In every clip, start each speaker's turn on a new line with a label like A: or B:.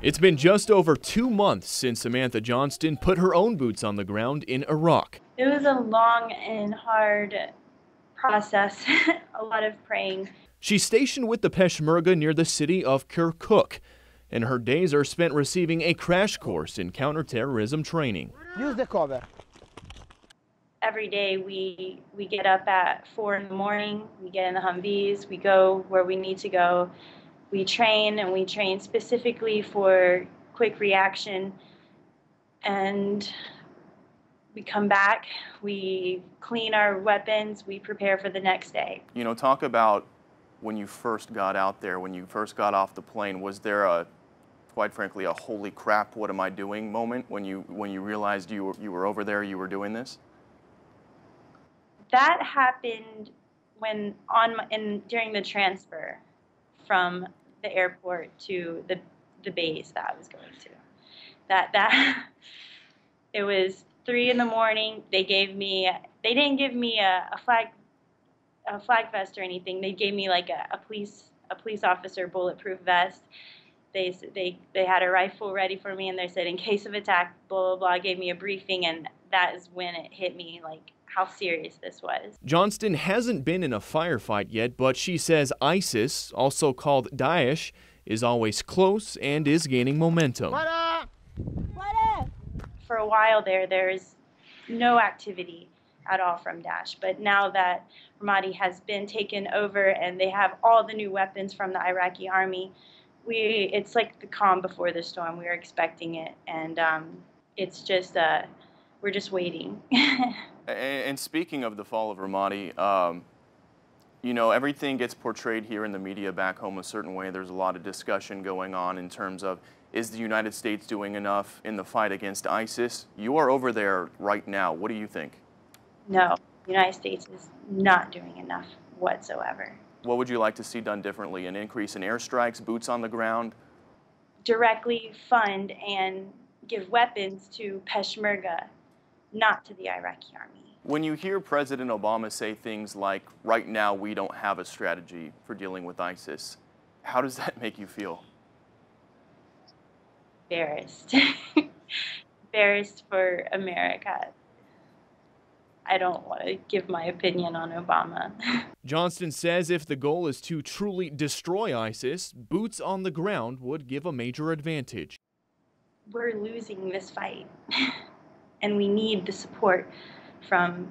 A: It's been just over 2 months since Samantha Johnston put her own boots on the ground in Iraq.
B: It was a long and hard process, a lot of praying.
A: She's stationed with the Peshmerga near the city of Kirkuk, and her days are spent receiving a crash course in counterterrorism training.
C: Use the cover.
B: Every day we get up at 4 in the morning, we get in the Humvees, we go where we need to go. We train, and we train specifically for quick reaction, and we come back, we clean our weapons, we prepare for the next day.
D: You know, talk about when you first got out there, when you first got off the plane. Was there a, quite frankly, a holy crap, what am I doing moment when you realized you were over there, you were doing this?
B: That happened when during the transfer from the airport to the base that I was going to. That it was 3 in the morning. They didn't give me a flag vest or anything. They gave me like a police officer bulletproof vest. They had a rifle ready for me, and they said in case of attack, blah blah blah. Gave me a briefing, and that is when it hit me, like how serious this was.
A: Johnston hasn't been in a firefight yet, but she says ISIS, also called Daesh, is always close and is gaining momentum.
B: For a while there's no activity at all from Daesh, but now that Ramadi has been taken over and they have all the new weapons from the Iraqi army, it's like the calm before the storm. We were expecting it, and it's just we're just waiting.
D: And speaking of the fall of Ramadi, you know, everything gets portrayed here in the media back home a certain way. There's a lot of discussion going on in terms of, is the United States doing enough in the fight against ISIS? You are over there right now. What do you think?
B: No, the United States is not doing enough whatsoever.
D: What would you like to see done differently? An increase in airstrikes, boots on the ground?
B: Directly fund and give weapons to Peshmerga, not to the Iraqi army.
D: When you hear President Obama say things like, right now we don't have a strategy for dealing with ISIS, how does that make you feel?
B: Embarrassed. Embarrassed for America. I don't want to give my opinion on Obama.
A: Johnston says if the goal is to truly destroy ISIS, boots on the ground would give a major advantage.
B: We're losing this fight, and we need the support from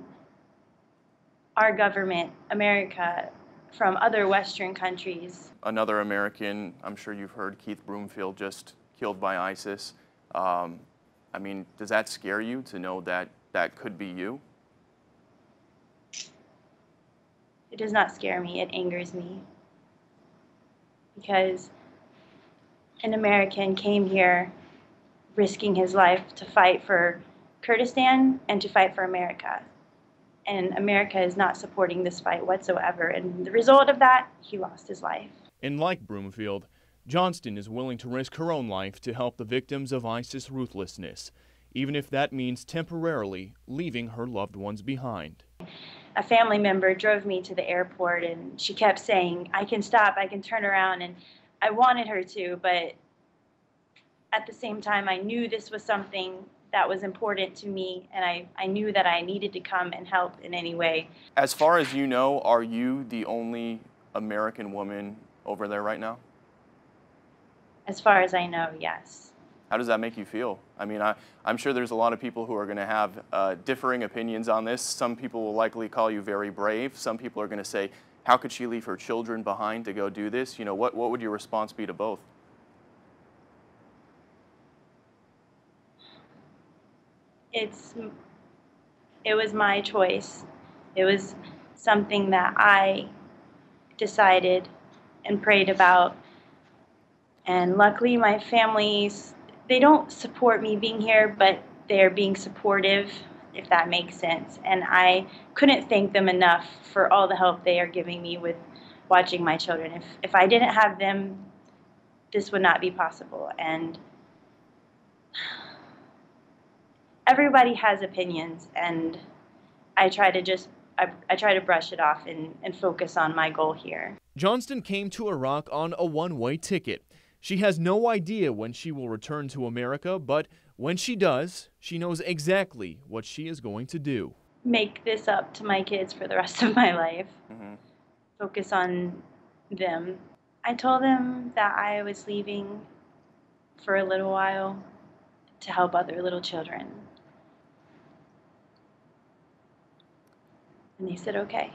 B: our government, America, from other Western countries.
D: Another American, I'm sure you've heard, Keith Broomfield, just killed by ISIS. I mean, does that scare you to know that that could be you?
B: It does not scare me, it angers me. Because an American came here risking his life to fight for Kurdistan and to fight for America. And America is not supporting this fight whatsoever. And the result of that, he lost his life.
A: And like Broomfield, Johnston is willing to risk her own life to help the victims of ISIS ruthlessness, even if that means temporarily leaving her loved ones behind.
B: A family member drove me to the airport, and she kept saying, I can stop, I can turn around, and I wanted her to, but at the same time, I knew this was something that was important to me, and I knew that I needed to come and help in any way.
D: As far as you know, are you the only American woman over there right now?
B: As far as I know, yes.
D: How does that make you feel? I mean, I'm sure there's a lot of people who are going to have differing opinions on this. Some people will likely call you very brave. Some people are going to say, how could she leave her children behind to go do this? You know, what would your response be to both?
B: It was my choice. It was something that I decided and prayed about. And luckily my families, they don't support me being here, but they're being supportive, if that makes sense. And I couldn't thank them enough for all the help they are giving me with watching my children. If I didn't have them, this would not be possible. And everybody has opinions, and I try to brush it off and focus on my goal here.
A: Johnston came to Iraq on a one-way ticket. She has no idea when she will return to America, but when she does, she knows exactly what she is going to do.
B: Make this up to my kids for the rest of my life.
D: Mm-hmm.
B: Focus on them. I told them that I was leaving for a little while to help other little children. And they said, okay.